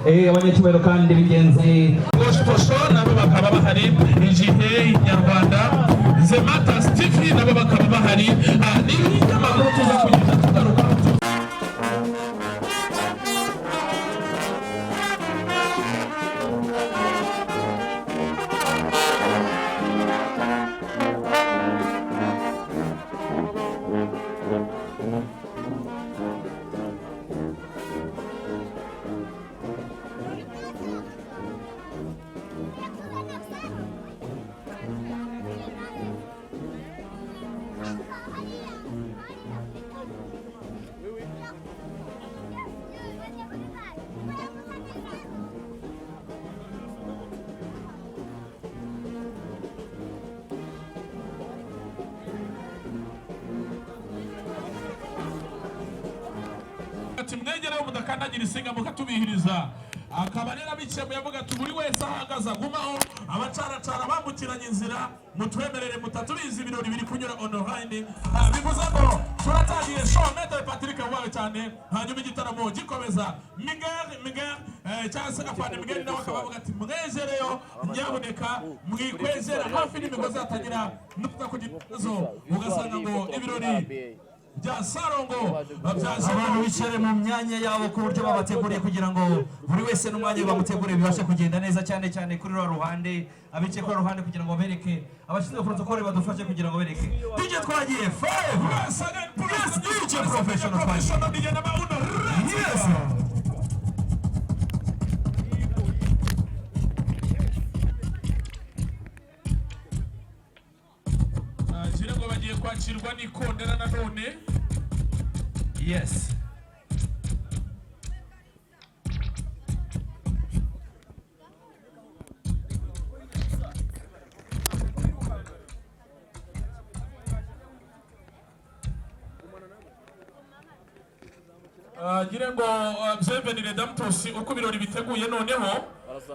abanyacyubahiro kandi bigenze gospel nabo bakaba bahari, Yinjiye Nyarwanda, mie-empire nabo bakaba bahari, n'ibindi amakuru tuza kugenda tugaruka. Mwegere mudakandagira isinga mukatubihiriza akabarera bicemo yavuga ati buri wese ahagaza gumaho abacaracara bambukiranye inzira mutwemerere mutatubizi ibirori biri kunyura online bivuze ngo turatangiye show Maitre Patrick wawe cyane hanyuma igitaramo gikomeza Miguel cyase afande Miguel nawe akavuga ati mweze nyaboneka mwikwezera hafi n'imigozi atagira nupfa kugizo ugasanga ngo ibirori bya Salongo abantu bicare mu myanya yabo ku buryo babateguriye kugira ngo buri wese n'umwanya bamuteguriye bibashe kugenda neza cyane cyane kuri ruhande abice kuri ruhande kugira ngo bereke abashinzwe protocol badufashe kugira ngo bereke DJ twagiye 5 DJ professional DJ na bauno yes Jirengo bagiye kwakirwa n'ikondera na none. Yes. Jirengo byevenire damtosi uko ibirori biteguye noneho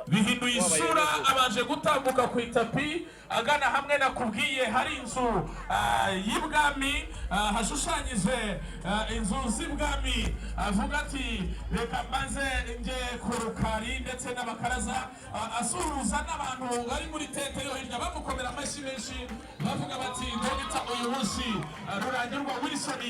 bihinduye isura abaje gutambuka ku itapi agana hamwe nakubwiye hari inzu y'ibwami hashushanyije inzu z'ibwami avuga ati reka maze nje ku rukari ndetse n'abakaraza asuhuza n'abantu bari muri tete yo hirya bamukomera amashyi benshi bavuga bati dogita uyu munsi Rurangirwa Wilson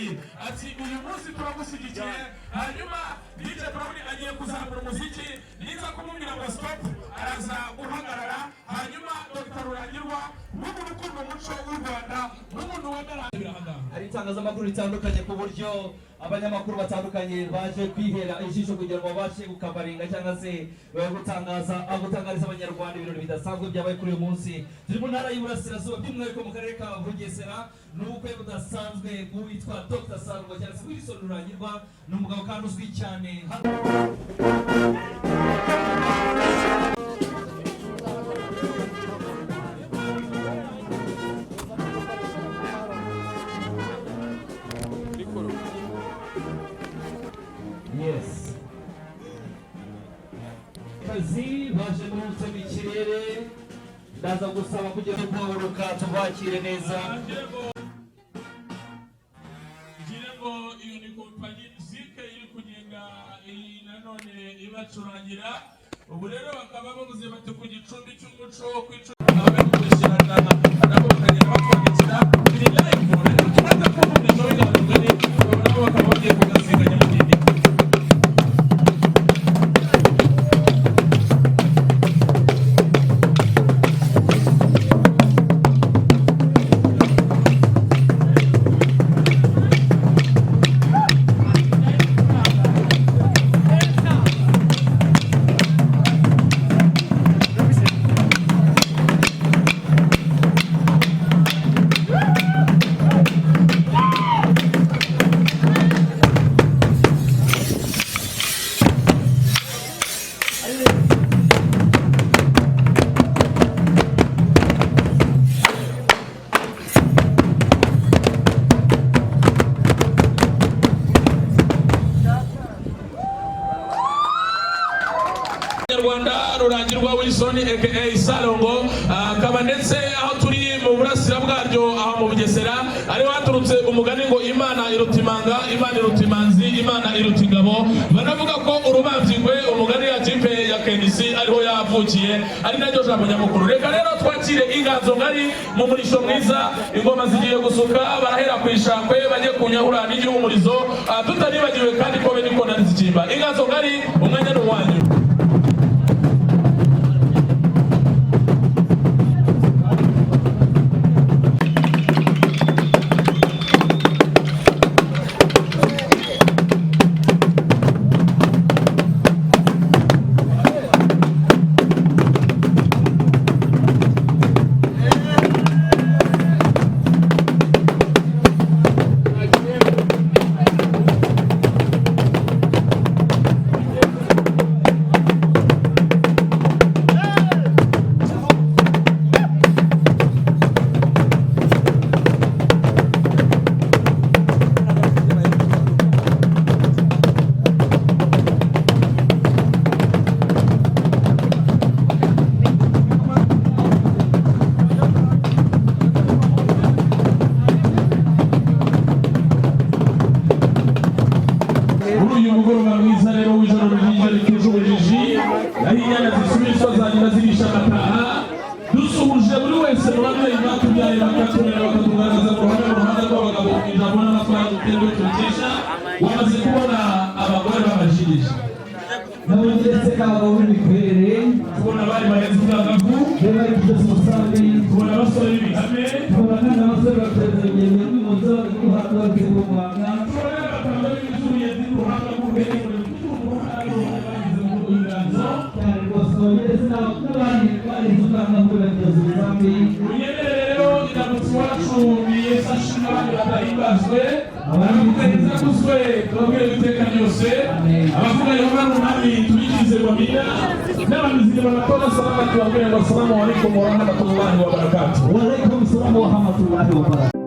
ati uyu munsi turagushyigikiye hanyuma DJ Brown agiye kuzamura umuziki niza kumubwira ngo stop araza guhagarara hanyuma Dr. Rurangirwa n'urukundo muco w'u Rwanda n'umuntu wagaragara hari itangazamakuru ritandukanye ku buryo abanyamakuru batandukanye baje kwihera ijisho kugira ngo babashe gukavaringa cyangwa se gutangariza abanyarwanda ibirori bidasanzwe byabaye kuri uyu munsi turi mu ntara y'Iburasirazuba by'umwihariko mu karere ka Bugesera n'ubukwe budasanzwe bw'uwitwa Dr. Salongo cyangwa se Wilson Rurangirwa ni umugabo kandi uzwi cyane Yes. Kazi baje n'umutwe w'ikirere ndaza gusaba kugira ngo guhaguruka tubakire neza. Jirengo iyo ni kompanyi zike iri kugenda nanone ibacurangira ubu rero bakaba bavuze bati ku gicumbi cy'umuco kwicunga ababikurikirana nabo bakagenda batwandikira biri live rero tumaze kuvuga ejo y'abagani nabo bakaba bagiye kugasiganya mu gihe Rwanda Rurangirwa Wilson aka Salongo akaba ndetse aho turi mu burasira bwaryo aho mu Bugesera ari waturutse umugani ngo Imana irutimanga Imana irutimanzi Imana irutingabo banavuga ko urubambyingwe umugani ya tipe yavukiye ari naryo jambo nyamukuru. Reka rero twakire inganzo ngari mu murisho mwiza, ingoma zigiye gusuka, barahera kwishakwe bajye kunyahura n'igihumurizo, tutanibagiwe kandi ko be niko nari zikimba. Inganzo ngari umwanya ni uwanyu. Dusuhuje buri wese mu babyeyi batubyaye bakaturera bakatugaragaza ku ruhande rw'abagabo ijambo n'amafaranga utembe tukesha, wamaze kubona abagore babajirije ndetse k'abagabo b'imikwere, tubona bari barenze ubwangavu, bari kugeza umusambi, tubona abasore b'ibihame, tubona kandi abasore batereza ingendo y'umuzo n'uruhande rw'umuhanga, tubona n'abatanga b'ibisubiye z'uruhande rw'ubwenge cyane rwose abageze n'abandi barenze ubwangavu bageza umusambi. Rero indamutsi wacu ni Yesu ashimwe abandi batahimbazwe, abamutegeza kuzwe tubabwire iteka ryose, abavuga Yehova ni umwami tubikize wamina, n'abamizi banatora salama tubabwire ngo assalamu alaikum wa rahmatullahi wa barakatuh. Wa alaikum salam wa rahmatullahi wa barakatuh.